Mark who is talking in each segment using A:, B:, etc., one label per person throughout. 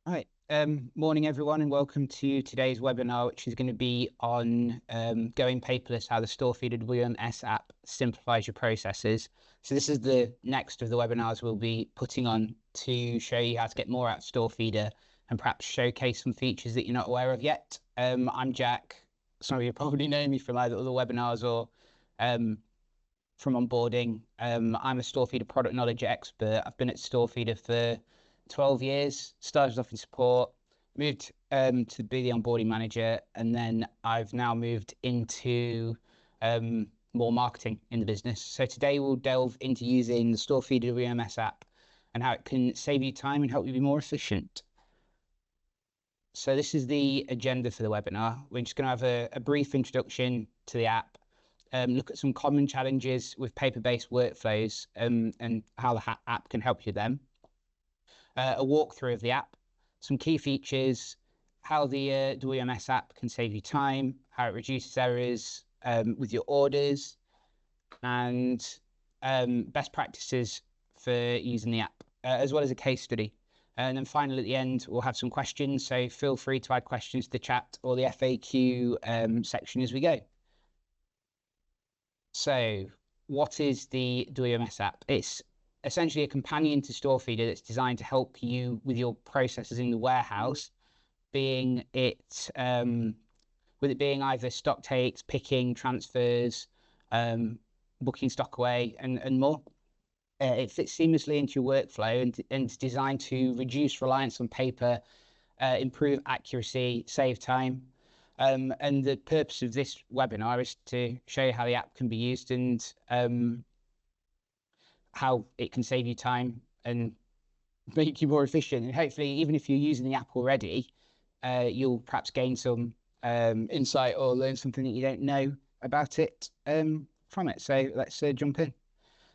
A: All right. Morning, everyone, and welcome to today's webinar, which is going to be on going paperless, how the StoreFeeder WMS app simplifies your processes. So this is the next of the webinars we'll be putting on to show you how to get more out of StoreFeeder and perhaps showcase some features that you're not aware of yet. I'm Jack. Some of you probably know me from either other webinars or from onboarding. I'm a StoreFeeder product knowledge expert. I've been at StoreFeeder for 12 years, started off in support, moved to be the onboarding manager, and then I've now moved into more marketing in the business. So today we'll delve into using the StoreFeeder WMS app and how it can save you time and help you be more efficient. So this is the agenda for the webinar. We're just going to have a brief introduction to the app, look at some common challenges with paper-based workflows and how the app can help you with them. A walkthrough of the app, some key features, how the WMS app can save you time, how it reduces errors with your orders, and best practices for using the app, as well as a case study. And then finally, at the end, we'll have some questions. So feel free to add questions to the chat or the FAQ section as we go. So what is the WMS app? It's essentially a companion to StoreFeeder that's designed to help you with your processes in the warehouse, being it with it being either stock takes, picking, transfers, booking stock away, and more. It fits seamlessly into your workflow and it's designed to reduce reliance on paper, improve accuracy, save time. And the purpose of this webinar is to show you how the app can be used and how it can save you time and make you more efficient. And hopefully, even if you're using the app already, you'll perhaps gain some insight or learn something that you don't know about it from it. So let's jump in.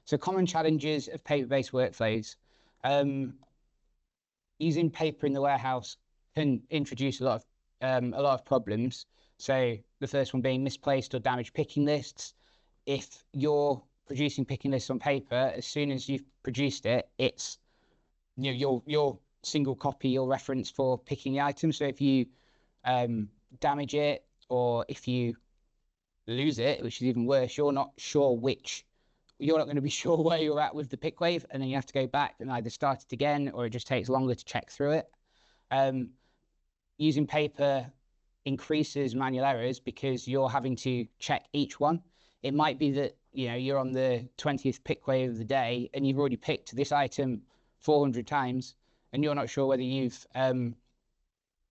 A: So common challenges of paper-based workflows. Using paper in the warehouse can introduce a lot of problems. So the first one being misplaced or damaged picking lists. If you're producing picking lists on paper, as soon as you've produced it, it's your single copy, your reference for picking the item. So if you damage it or if you lose it, which is even worse, you're not going to be sure where you're at with the pick wave, and then you have to go back and either start it again or it just takes longer to check through it. Using paper increases manual errors because you're having to check each one. It might be that you're on the 20th pick wave of the day and you've already picked this item 400 times and you're not sure whether you've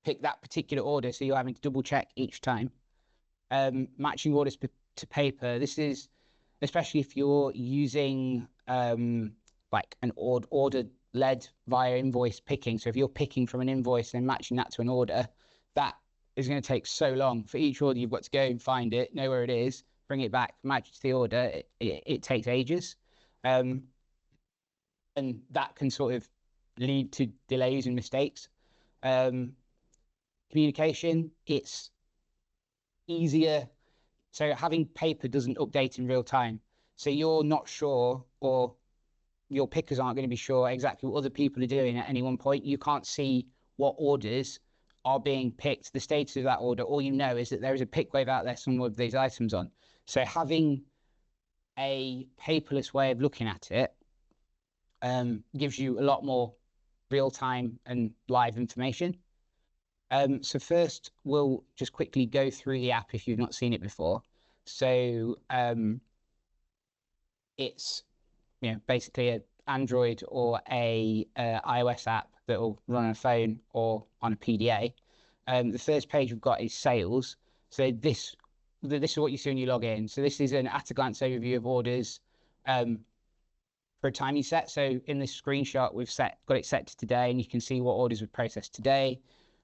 A: picked that particular order, so you're having to double check each time. Matching orders to paper. This is especially if you're using like an order led via invoice picking. So if you're picking from an invoice and matching that to an order, that is going to take so long. For each order, you've got to go and find it, know where it is, bring it back, match it to the order. It takes ages. And that can sort of lead to delays and mistakes. Communication, it's easier. So having paper doesn't update in real time. So you're not sure, or your pickers aren't going to be sure exactly what other people are doing at any one point. You can't see what orders are being picked, the status of that order. All you know is that there is a pick wave out there somewhere with these items on. So having a paperless way of looking at it gives you a lot more real-time and live information. So first, we'll just quickly go through the app if you've not seen it before. So it's basically an Android or a iOS app that will run on a phone or on a PDA. The first page we've got is sales. So this is what you see when you log in. So this is an at-a-glance overview of orders for a time you set. So in this screenshot, we've got it set to today, and you can see what orders we've processed today,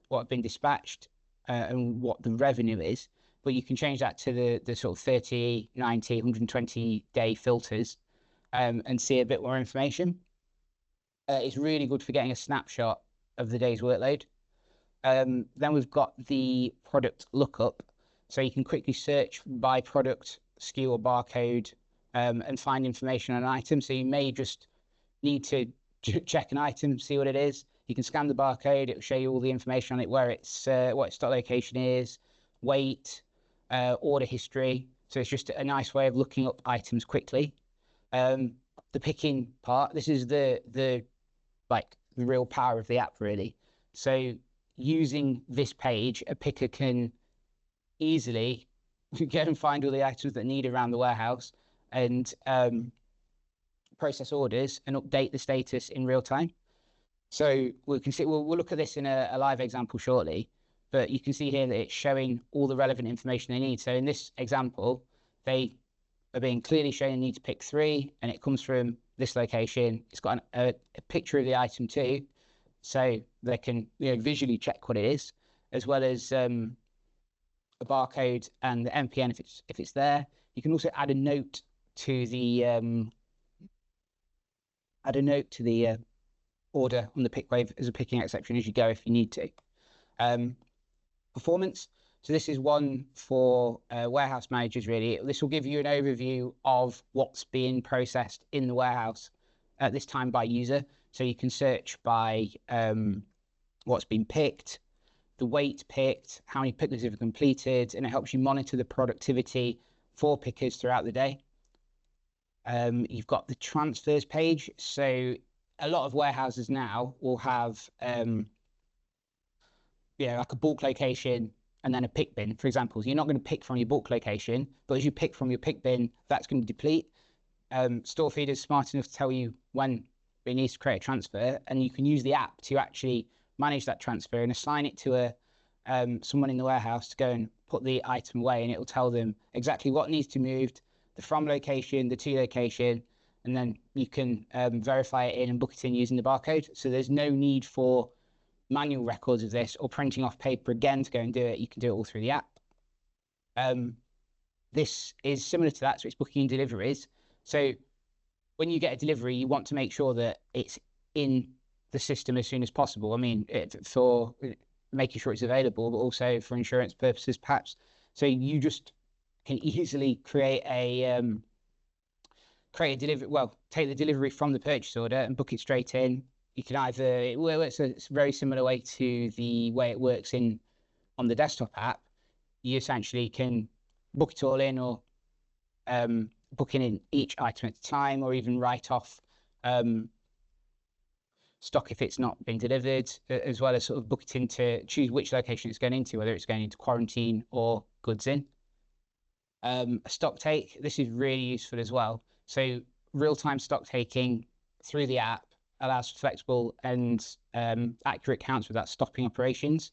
A: what have been dispatched, and what the revenue is. But you can change that to the sort of 30, 90, 120 day filters and see a bit more information. It's really good for getting a snapshot of the day's workload. Then we've got the product lookup. So you can quickly search by product, SKU or barcode, and find information on an item. So you may just need to check an item, see what it is. You can scan the barcode. It will show you all the information on it, where it's what its stock location is, weight, order history. So it's just a nice way of looking up items quickly. The picking part, this is the real power of the app, really. So using this page, a picker can easily go and find all the items that need around the warehouse and process orders and update the status in real time. So we can see, we'll look at this in a live example shortly, but you can see here that it's showing all the relevant information they need. So in this example, they are being clearly shown they need to pick 3, and it comes from this location. It's got a picture of the item too, so they can visually check what it is, as well as a barcode and the MPN if it's there. You can also add a note to the order on the pick wave as a picking exception as you go if you need to. Performance. So this is one for warehouse managers, really. This will give you an overview of what's being processed in the warehouse at this time by user. So you can search by what's been picked, the weight picked, how many pickers have completed, and it helps you monitor the productivity for pickers throughout the day. You've got the transfers page. So a lot of warehouses now will have like a bulk location and then a pick bin, for example. So you're not going to pick from your bulk location, but as you pick from your pick bin, that's going to deplete. StoreFeeder is smart enough to tell you when it needs to create a transfer, and you can use the app to actually manage that transfer and assign it to someone in the warehouse to go and put the item away, and it will tell them exactly what needs to be moved, the from location, the to location, and then you can verify it in and book it in using the barcode. So there's no need for manual records of this or printing off paper again to go and do it. You can do it all through the app. This is similar to that, so it's booking deliveries. So when you get a delivery, you want to make sure that it's in the system as soon as possible. I mean, for making sure it's available, but also for insurance purposes, perhaps. So you just can easily create a delivery. Well, take the delivery from the purchase order and book it straight in. You can either it's a very similar way to the way it works on the desktop app. You essentially can book it all in, or booking in each item at a time, or even write off stock if it's not been delivered, as well as sort of book it in to choose which location it's going into, whether it's going into quarantine or goods in. A stock take, this is really useful as well. So real-time stock taking through the app allows for flexible and accurate counts without stopping operations.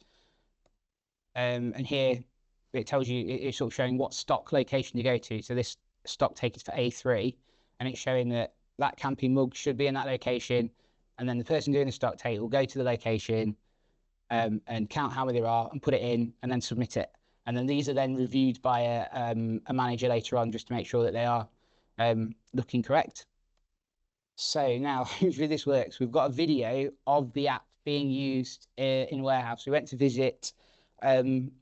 A: And here it tells you, it's sort of showing what stock location to go to. So this stock take is for A3, and it's showing that camping mug should be in that location. And then the person doing the stock take will go to the location and count how many there are and put it in and then submit it. And then these are then reviewed by a manager later on, just to make sure that they are looking correct. So now, hopefully this works. We've got a video of the app being used in warehouse. We went to visit one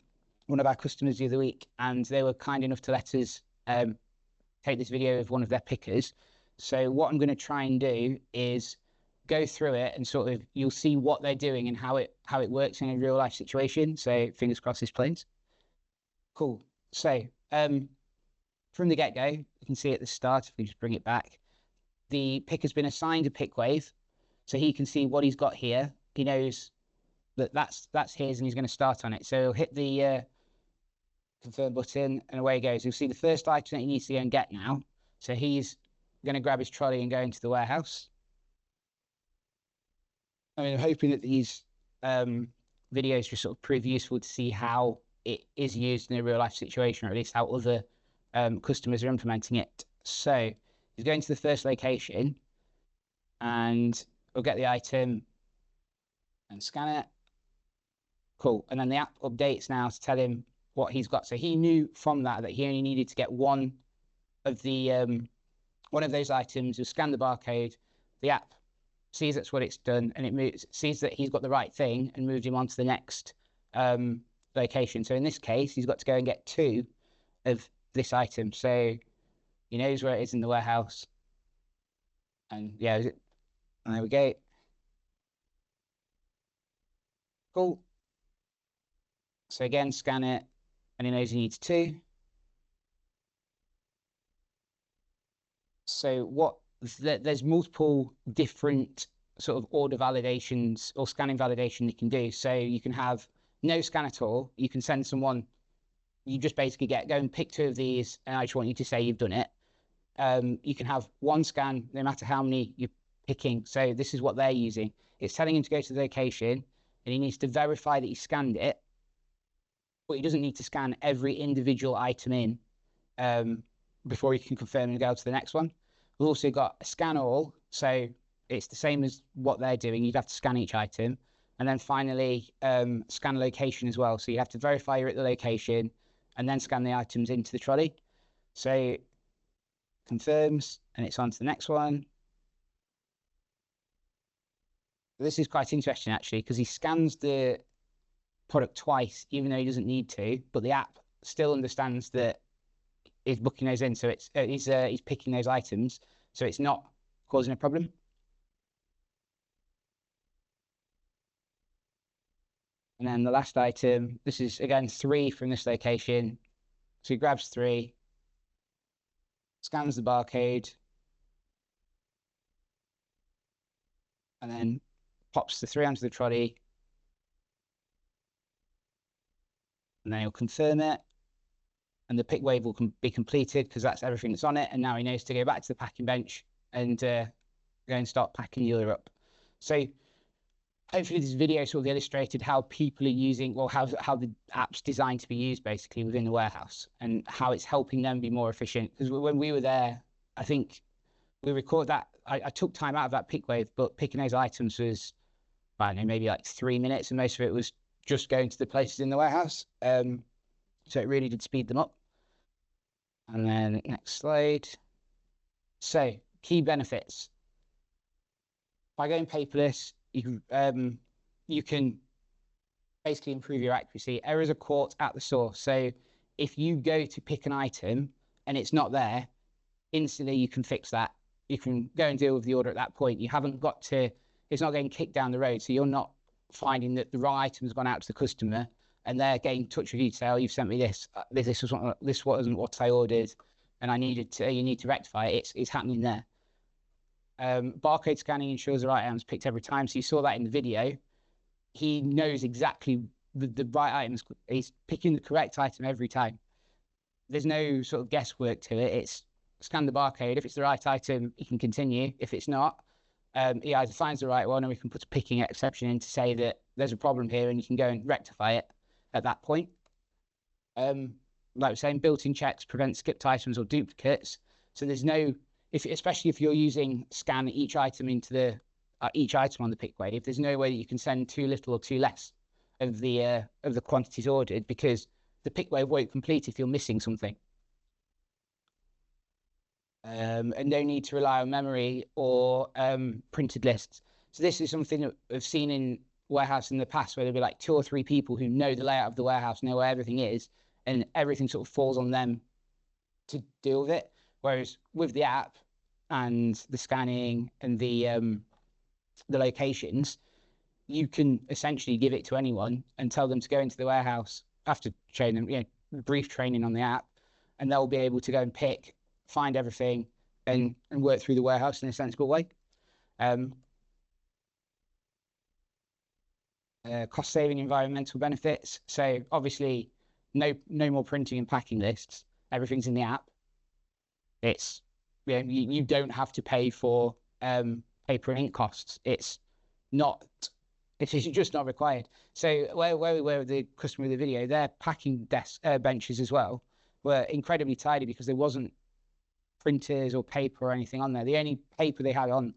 A: of our customers the other week, and they were kind enough to let us take this video of one of their pickers. So what I'm going to try and do is go through it, and sort of you'll see what they're doing and how it works in a real life situation. So fingers crossed this plays. Cool. So from the get-go, you can see at the start, if we just bring it back, the picker's been assigned a pick wave, so he can see what he's got here. He knows that that's his, and he's going to start on it. So he'll hit the confirm button, and away he goes. You'll see the first item that he needs to go and get now. So he's going to grab his trolley and go into the warehouse. I mean, I'm hoping that these videos just sort of prove useful to see how it is used in a real life situation, or at least how other customers are implementing it. So he's going to the first location, and we'll get the item and scan it. Cool. And then the app updates now to tell him what he's got. So he knew from that he only needed to get one of those items. He'll scan the barcode. The app sees that's what it's done, and it sees that he's got the right thing and moved him on to the next location. So in this case, he's got to go and get 2 of this item. So he knows where it is in the warehouse. And yeah, and there we go. Cool. So again, scan it, and he knows he needs 2. So there's multiple different sort of order validations or scanning validation you can do. So you can have no scan at all. You can send someone, you just basically go and pick 2 of these, and I just want you to say you've done it. You can have 1 scan, no matter how many you're picking. So this is what they're using. It's telling him to go to the location, and he needs to verify that he scanned it, but he doesn't need to scan every individual item in before he can confirm and go to the next one. We've also got a scan all, so it's the same as what they're doing. You'd have to scan each item. And then finally, scan location as well. So you have to verify you're at the location and then scan the items into the trolley. So confirms, and it's on to the next one. This is quite interesting, actually, because he scans the product twice, even though he doesn't need to, but the app still understands that he's booking those in. So it's he's picking those items, so it's not causing a problem. And then the last item, this is again 3 from this location. So he grabs 3, scans the barcode, and then pops the 3 onto the trolley. And then he'll confirm it. And the pick wave will be completed because that's everything that's on it. And now he knows to go back to the packing bench and go and start packing the order up. So hopefully this video sort of illustrated how people are using, well, how the app's designed to be used basically within the warehouse and how it's helping them be more efficient. Because when we were there, I think we record that, I took time out of that pick wave, but picking those items was, I don't know, maybe like 3 minutes, and most of it was just going to the places in the warehouse. So it really did speed them up. And then next slide. So key benefits. By going paperless, you can basically improve your accuracy. Errors are caught at the source. So if you go to pick an item and it's not there, instantly you can fix that. You can go and deal with the order at that point. You haven't got to, it's not getting kicked down the road. So you're not finding that the wrong item has gone out to the customer and they're getting in touch with you to say, oh, you've sent me this. This wasn't what I ordered, and you need to rectify it. It's happening there. Barcode scanning ensures the right item's picked every time. So you saw that in the video. He knows exactly the right items. He's picking the correct item every time. There's no sort of guesswork to it. It's scan the barcode. If it's the right item, he can continue. If it's not, he either finds the right one, or we can put a picking exception in to say that there's a problem here and you can go and rectify it at that point. Like we're saying, built-in checks prevent skipped items or duplicates. So there's no, especially if you're using scan each item into the each item on the pick wave, there's no way that you can send too little or too less of the quantities ordered, because the pick wave won't complete if you're missing something. And no need to rely on memory or printed lists. So this is something that I've seen in warehouse in the past, where there'll be like 2 or 3 people who know the layout of the warehouse, know where everything is, and everything sort of falls on them to deal with it. Whereas with the app and the scanning and the locations, you can essentially give it to anyone and tell them to go into the warehouse after training them, brief training on the app, and they'll be able to go and pick, find everything, and work through the warehouse in a sensible way. Cost-saving environmental benefits. So obviously, no more printing and packing lists. Everything's in the app. It's you don't have to pay for paper and ink costs. It's just not required. So where we were with the customer of the video, their packing benches as well were incredibly tidy because there wasn't printers or paper or anything on there. The only paper they had on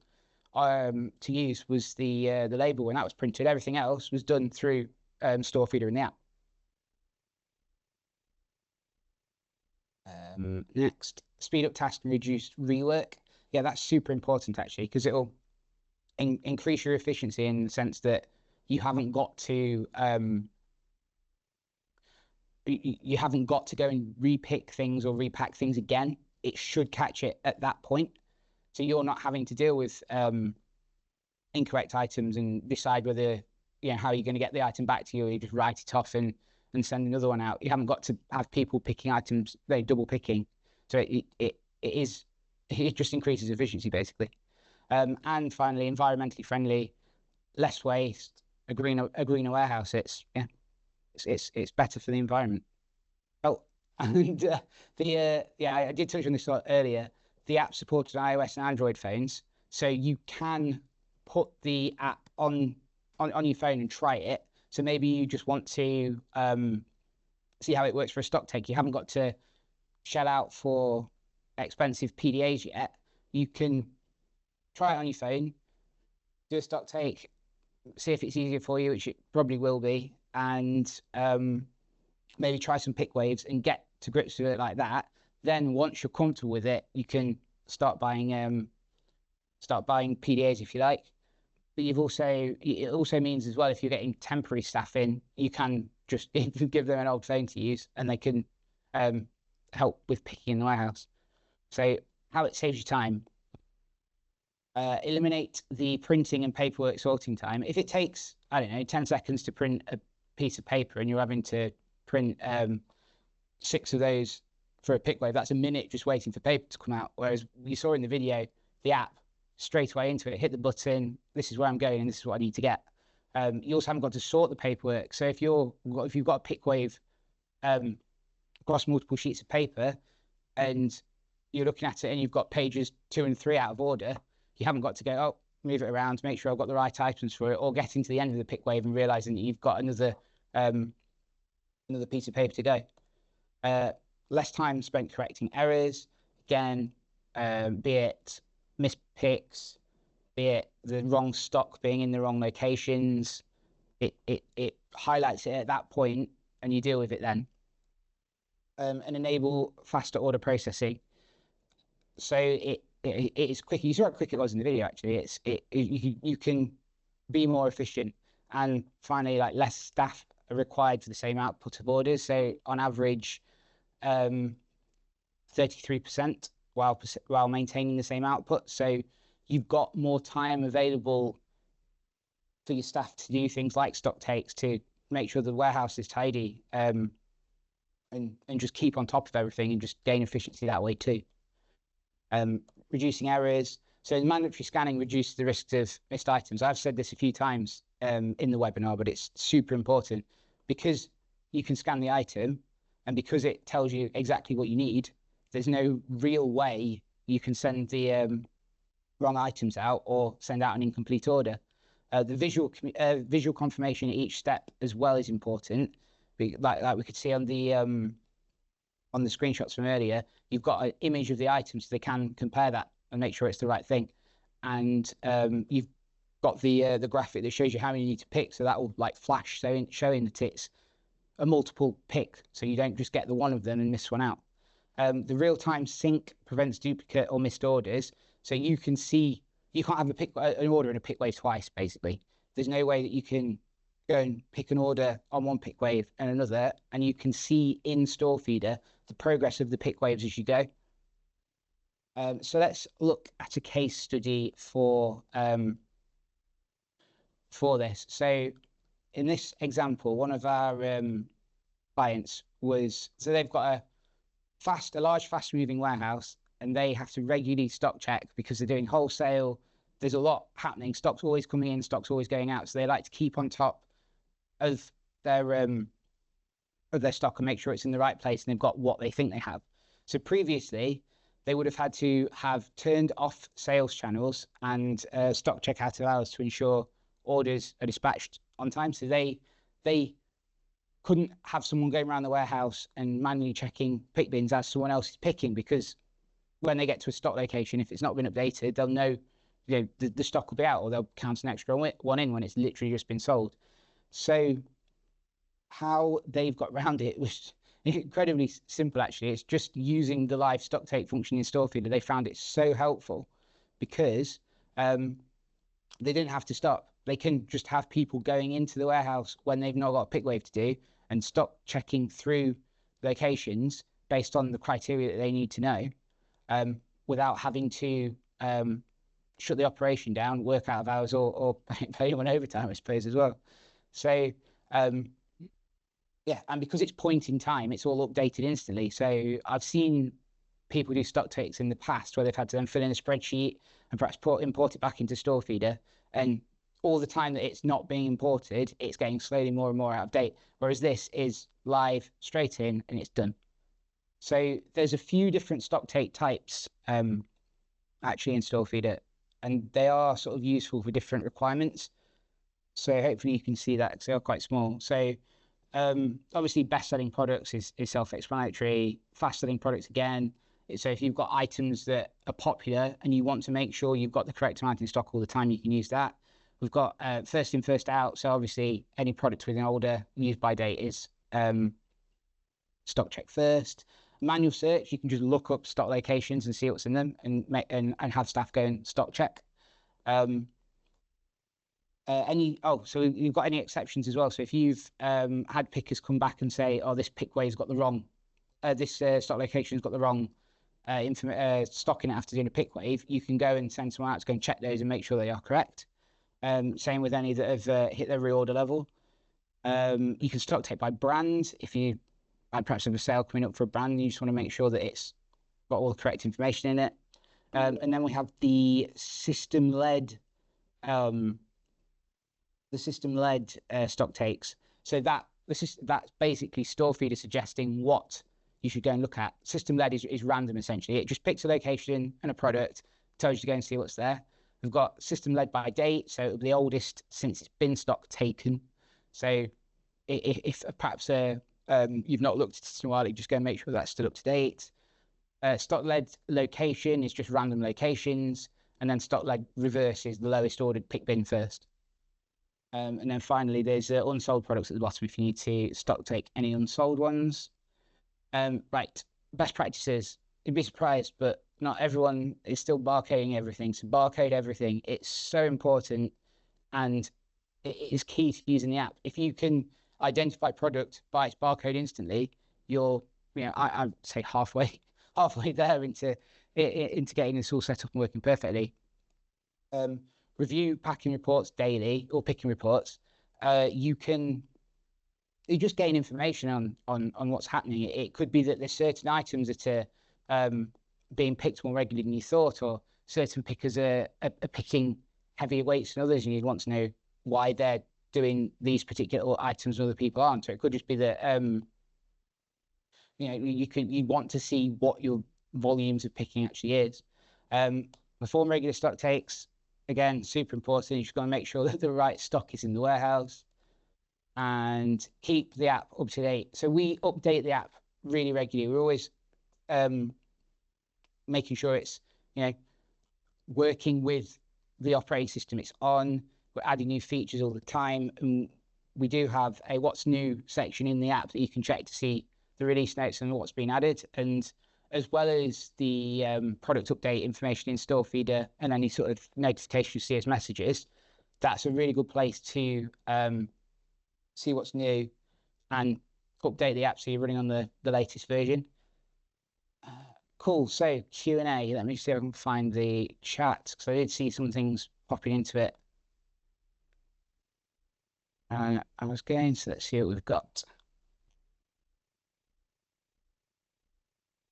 A: to use was the label, and that was printed. Everything else was done through StoreFeeder in the app. Next, speed up tasks and reduce rework. Yeah, that's super important actually, because it'll increase your efficiency in the sense that you haven't got to you haven't got to go and repick things or repack things again. It should catch it at that point, so you're not having to deal with incorrect items and decide whether how are you going to get the item back to you? You just write it off and send another one out. You haven't got to have people picking items, they double picking. So it just increases efficiency basically. And finally, environmentally friendly, less waste, a greener warehouse. It's better for the environment. Oh, and I did touch on this earlier. The app supported iOS and Android phones, so you can put the app on your phone and try it. So maybe you just want to see how it works for a stock take. You haven't got to shell out for expensive PDAs yet. You can try it on your phone, do a stock take, see if it's easier for you, which it probably will be, and maybe try some pick waves and get to grips with it like that. Then once you're comfortable with it, you can start buying PDAs if you like. But it also means as well, if you're getting temporary staff in, you can just give them an old phone to use and they can help with picking in the warehouse. So how it saves you time. Eliminate the printing and paperwork sorting time. If it takes, I don't know, 10 seconds to print a piece of paper and you're having to print 6 of those for a pick wave, that's a minute just waiting for paper to come out. Whereas you saw in the video, the app, straight away into it, hit the button, this is where I'm going and this is what I need to get. You also haven't got to sort the paperwork. So if you've got a pick wave across multiple sheets of paper and you're looking at it and you've got pages 2 and 3 out of order, you haven't got to go, move it around, make sure I've got the right items for it, or getting to the end of the pick wave and realizing that you've got another piece of paper to go. Less time spent correcting errors, again, be it missed picks, be it the wrong stock being in the wrong locations. It highlights it at that point and you deal with it then. And enable faster order processing. So it is quicker. You saw how quick it was in the video. Actually, you can be more efficient, and finally, like less staff are required for the same output of orders. So on average, 33% while maintaining the same output. So you've got more time available for your staff to do things like stock takes, to make sure the warehouse is tidy, and just keep on top of everything and just gain efficiency that way too. Reducing errors. So mandatory scanning reduces the risks of missed items. I've said this a few times in the webinar, but it's super important because you can scan the item and because it tells you exactly what you need. There's no real way you can send the wrong items out or send out an incomplete order. The visual confirmation at each step as well is important. Like we could see on the screenshots from earlier, you've got an image of the item so they can compare that and make sure it's the right thing. And you've got the graphic that shows you how many you need to pick, so that will like flash showing that it's a multiple pick, so you don't just get the one of them and miss one out. The real-time sync prevents duplicate or missed orders, so you can see you can't have an order in a pick wave twice. Basically, there's no way that you can go and pick an order on one pick wave and another, and you can see in StoreFeeder the progress of the pick waves as you go. So let's look at a case study for this. So in this example, one of our clients they've got a large fast moving warehouse, and they have to regularly stock check because they're doing wholesale. There's a lot happening. Stock's always coming in, stock's always going out. So they like to keep on top of their stock and make sure it's in the right place and they've got what they think they have. So previously, they would have had to have turned off sales channels and stock checkout hours to ensure orders are dispatched on time. So they couldn't have someone going around the warehouse and manually checking pick bins as someone else is picking, because when they get to a stock location, if it's not been updated, they'll know, the stock will be out, or they'll count an extra one in when it's literally just been sold. So how they've got around it was incredibly simple, actually. It's just using the live stock take function in StoreFeeder. They found it so helpful because they didn't have to stop. They can just have people going into the warehouse when they've not got a pick wave to do and stock checking through locations based on the criteria that they need to know, without having to shut the operation down, work out of hours, or pay anyone overtime, I suppose, as well. So yeah, and because it's point in time, it's all updated instantly. So I've seen people do stock takes in the past where they've had to then fill in a spreadsheet and perhaps import it back into StoreFeeder, and all the time that it's not being imported, it's getting slowly more and more out of date. Whereas this is live, straight in, and it's done. So there's a few different stock take types actually in StoreFeeder, and they are sort of useful for different requirements. So hopefully you can see that because they are quite small. So obviously best-selling products is self-explanatory. Fast-selling products again. So if you've got items that are popular and you want to make sure you've got the correct amount in stock all the time, you can use that. We've got first in, first out. So obviously any product with an older use by date is stock check first. Manual search, you can just look up stock locations and see what's in them and have staff go and stock check. So you've got any exceptions as well. So if you've had pickers come back and say, oh, this pickway's got the wrong, this stock location's got the wrong stock in it after doing a pick wave, you can go and send someone out to go and check those and make sure they are correct. Same with any that have hit their reorder level. You can stock take by brand. If you perhaps have a sale coming up for a brand, you just want to make sure that it's got all the correct information in it. And then we have the system-led stock takes. So that's basically StoreFeeder suggesting what you should go and look at. System-led is random, essentially. It just picks a location and a product, tells you to go and see what's there. We've got system-led by date, so it'll be the oldest since it's been stock taken. So if perhaps you've not looked at it in a while, you just go and make sure that's still up to date. Stock-led location is just random locations, and then stock-led reverse is the lowest ordered pick bin first. And then finally, there's unsold products at the bottom if you need to stock take any unsold ones. Right, best practices. You'd be surprised, but not everyone is still barcoding everything. So barcode everything. It's so important, and it is key to using the app. If you can identify product by its barcode instantly, you're, I'd say halfway there into getting this all set up and working perfectly. Review packing reports daily or picking reports. You just gain information on what's happening. It could be that there's certain items that are being picked more regularly than you thought, or certain pickers are picking heavier weights than others, and you'd want to know why they're doing these particular items and other people aren't. So it could just be that you want to see what your volumes of picking actually is. Perform regular stock takes. Again, super important. You just got to make sure that the right stock is in the warehouse and keep the app up to date. So we update the app really regularly. We're always making sure it's working with the operating system it's on. We're adding new features all the time, and we do have a what's new section in the app that you can check to see the release notes and what's been added, and as well as the product update information in StoreFeeder and any sort of notifications you see as messages. That's a really good place to see what's new and update the app so you're running on the latest version. Cool. So Q&A. Let me see if I can find the chat, because I did see some things popping into it. I was going, so let's see what we've got.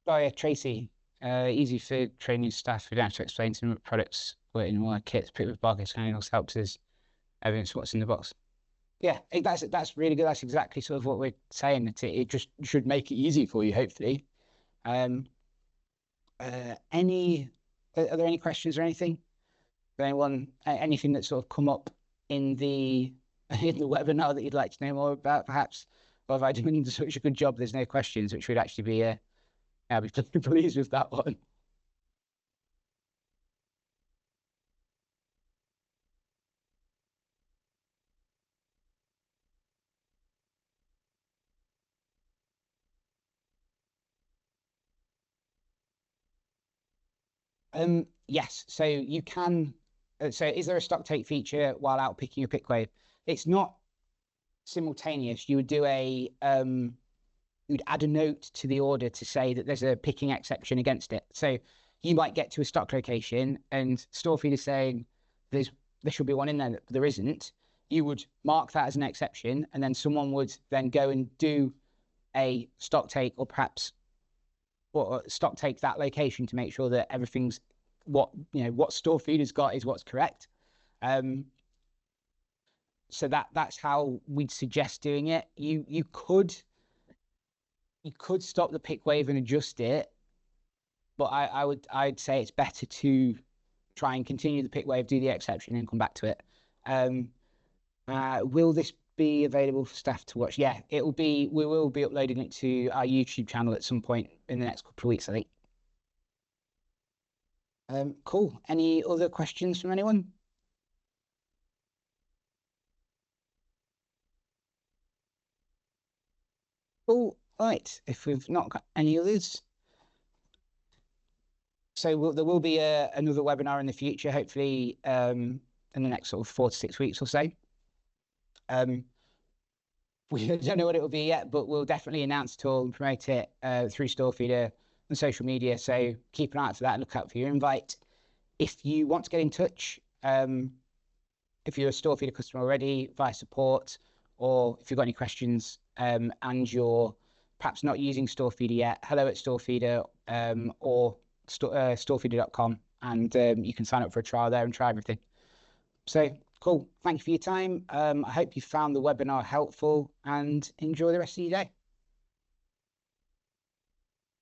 A: Oh yeah, Tracy. Easy for training staff who don't have to explain to them what products were in one kits. Pick with barcodes and also helps us evidence what's in the box. Yeah, that's really good. That's exactly sort of what we're saying. That it just should make it easy for you, hopefully. Are there any questions or anything? Anything that's sort of come up in the webinar that you'd like to know more about, perhaps? Or have I done such a good job? There's no questions, which would actually be I'll be pleased with that one. Yes, so you can. So is there a stock take feature while out picking your pick wave? It's not simultaneous. You would do you'd add a note to the order to say that there's a picking exception against it. So you might get to a stock location and StoreFeeder is saying there should be one in there, but there isn't. you would mark that as an exception, and then someone would then go and do a stock take, or perhaps stock take that location to make sure that everything's what StoreFeeder's got is what's correct. So that's how we'd suggest doing it. You could stop the pick wave and adjust it, but I'd say it's better to try and continue the pick wave, do the exception, and come back to it. Will this be available for staff to watch? Yeah, it will be. We will be uploading it to our YouTube channel at some point in the next couple of weeks, I think. Cool. Any other questions from anyone? Cool. Right. If we've not got any others, so there will be another webinar in the future, hopefully in the next sort of 4 to 6 weeks or so. We don't know what it will be yet, but we'll definitely announce it all and promote it through StoreFeeder and social media. So keep an eye out for that and look out for your invite. If you want to get in touch, if you're a StoreFeeder customer already, via support, or if you've got any questions and you're perhaps not using StoreFeeder yet, hello@StoreFeeder or StoreFeeder.com, and you can sign up for a trial there and try everything. So cool. Thank you for your time. I hope you found the webinar helpful, and enjoy the rest of your day.